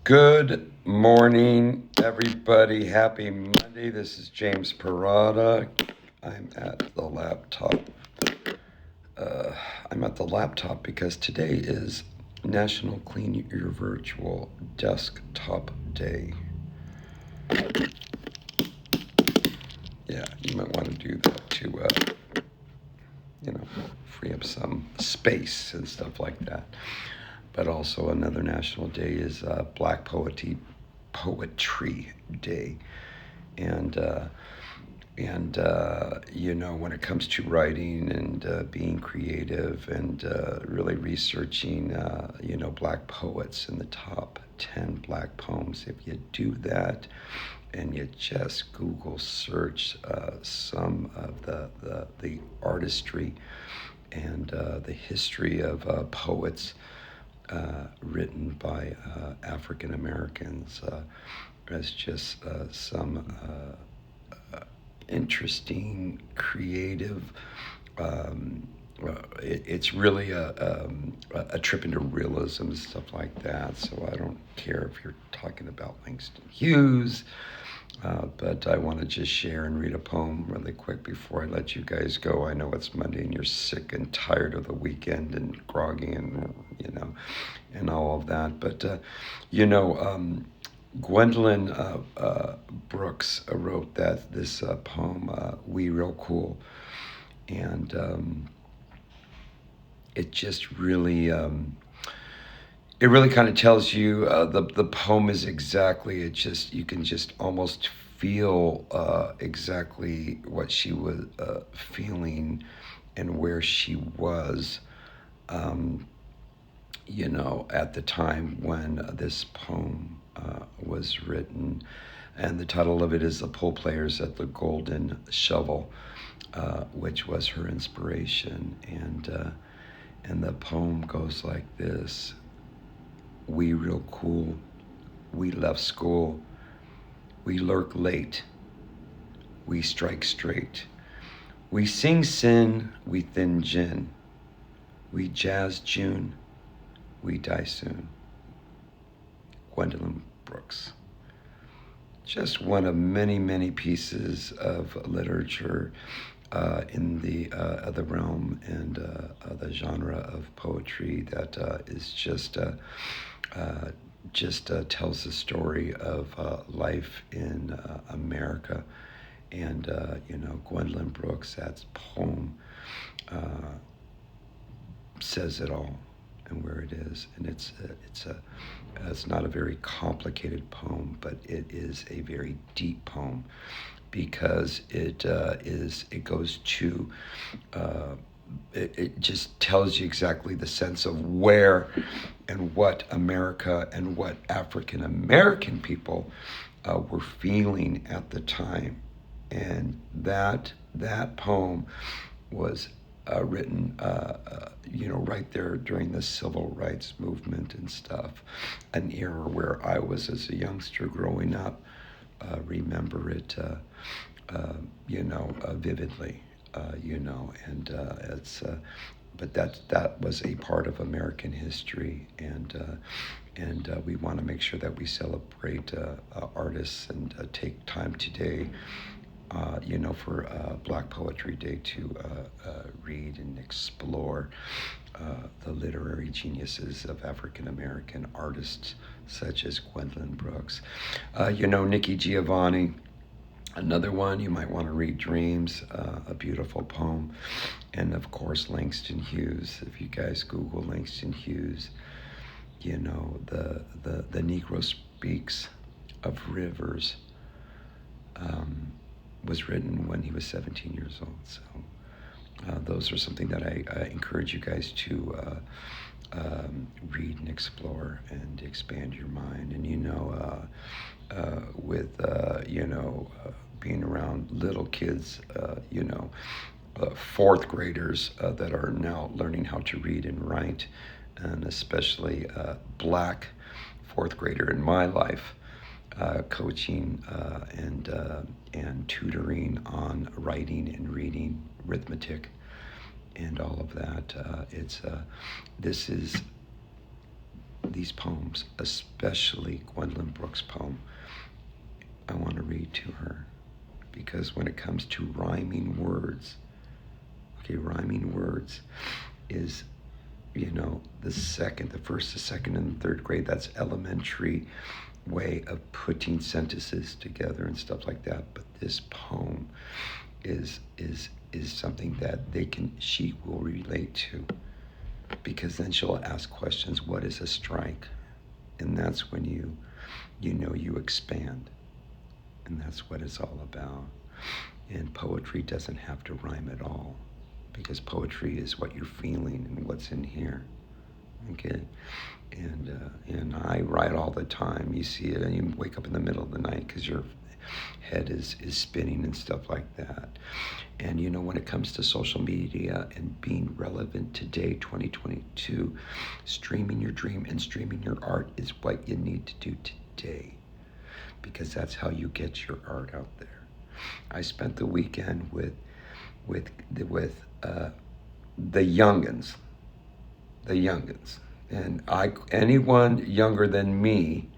Good morning, everybody. Happy Monday. This is James Parada. I'm at the laptop. I'm at the laptop because today is National Clean Your Virtual Desktop Day. Yeah, you might want to do that to, free up some space and stuff like that. But also another national day is Black Poetry Day, and when it comes to writing and being creative and really researching black poets and the top 10 black poems, if you do that and you just Google search some of the artistry and the history of poets written by African Americans, as just some interesting, creative. It's really a trip into realism and stuff like that. So I don't care if you're talking about Langston Hughes, but I want to just share and read a poem really quick before I let you guys go. I know it's Monday and you're sick and tired of the weekend and groggy and all of that. But Gwendolyn Brooks wrote this poem, "We Real Cool," and it just really it really kind of tells you the poem is exactly, it just, you can just almost feel exactly what she was feeling and where she was at the time when this poem was written. And the title of it is "The Pool Players at the Golden Shovel," which was her inspiration. And the poem goes like this: "We real cool, we left school, we lurk late, we strike straight, we sing sin, we thin gin, we jazz June, we die soon." Gwendolyn Brooks. Just one of many, many pieces of literature in the realm and the genre of poetry that is just tells the story of life in America. And Gwendolyn Brooks, that poem says it all and where it is. And it's not a very complicated poem, but it is a very deep poem because it goes to it just tells you exactly the sense of where and what America and what African American people were feeling at the time. And that poem was written, right there during the civil rights movement and stuff, an era where I was, as a youngster growing up, remember it, vividly, and but that was a part of American history, and we want to make sure that we celebrate artists and take time today, for Black Poetry Day to read and explore the literary geniuses of African American artists such as Gwendolyn Brooks. Nikki Giovanni, another one. You might want to read Dreams, a beautiful poem. And of course, Langston Hughes. If you guys Google Langston Hughes, the Negro Speaks of Rivers was written when he was 17 years old. So those are something that I encourage you guys to read and explore and expand your mind. And with being around little kids, fourth graders that are now learning how to read and write, and especially black fourth grader in my life, coaching and tutoring on writing and reading, arithmetic, and all of that. This is these poems, especially Gwendolyn Brooks' poem, I want to read to her, because when it comes to rhyming words, okay, rhyming words is, the first, the second, and the third grade, that's elementary way of putting sentences together and stuff like that. But this poem is something that she will relate to, because then she'll ask questions. What is a strike? And that's when you expand, and that's what it's all about. And poetry doesn't have to rhyme at all, because poetry is what you're feeling and what's in here. Okay, and I write all the time. You see it, and you wake up in the middle of the night because your head is spinning and stuff like that. And when it comes to social media and being relevant today, 2022, streaming your dream and streaming your art is what you need to do today, because that's how you get your art out there. I spent the weekend with the youngins, and anyone younger than me,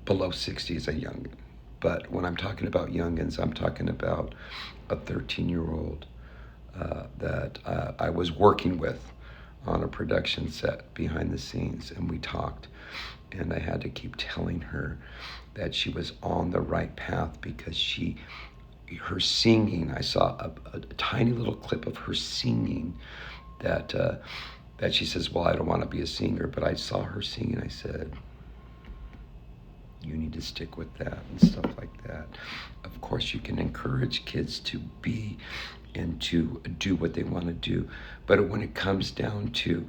below 60 is a youngin. But when I'm talking about youngins, I'm talking about a 13-year-old that I was working with on a production set behind the scenes, and we talked, and I had to keep telling her that she was on the right path, because her singing, I saw a tiny little clip of her singing that she says, well, I don't want to be a singer, but I saw her singing. I said, you need to stick with that and stuff like that. Of course, you can encourage kids to be and to do what they want to do, but when it comes down to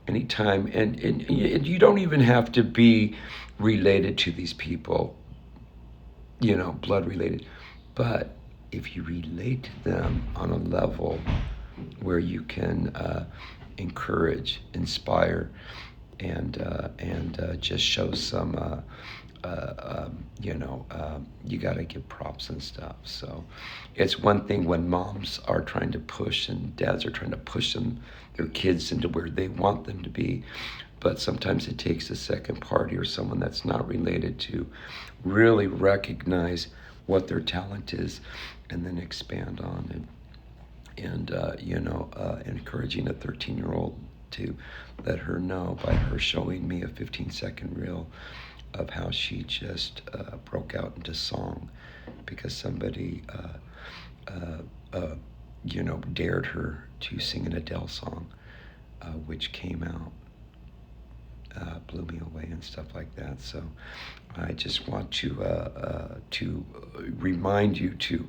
anytime, and you don't even have to be related to these people, blood related, but if you relate to them on a level where you can encourage, inspire, and just show some, you got to give props and stuff. So it's one thing when moms are trying to push and dads are trying to push their kids into where they want them to be. But sometimes it takes a second party or someone that's not related to really recognize what their talent is and then expand on it. And encouraging a 13-year-old to let her know by her showing me a 15-second reel of how she just broke out into song because somebody dared her to sing an Adele song, which came out, blew me away and stuff like that. So I just want to remind you to,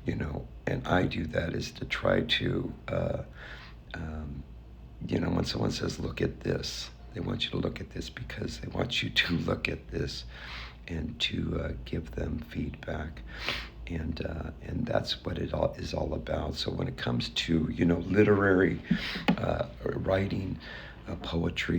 and I do that, is to try to, when someone says, look at this, they want you to look at this because they want you to look at this and to give them feedback. And that's what it all is all about. So when it comes to, literary writing, poetry,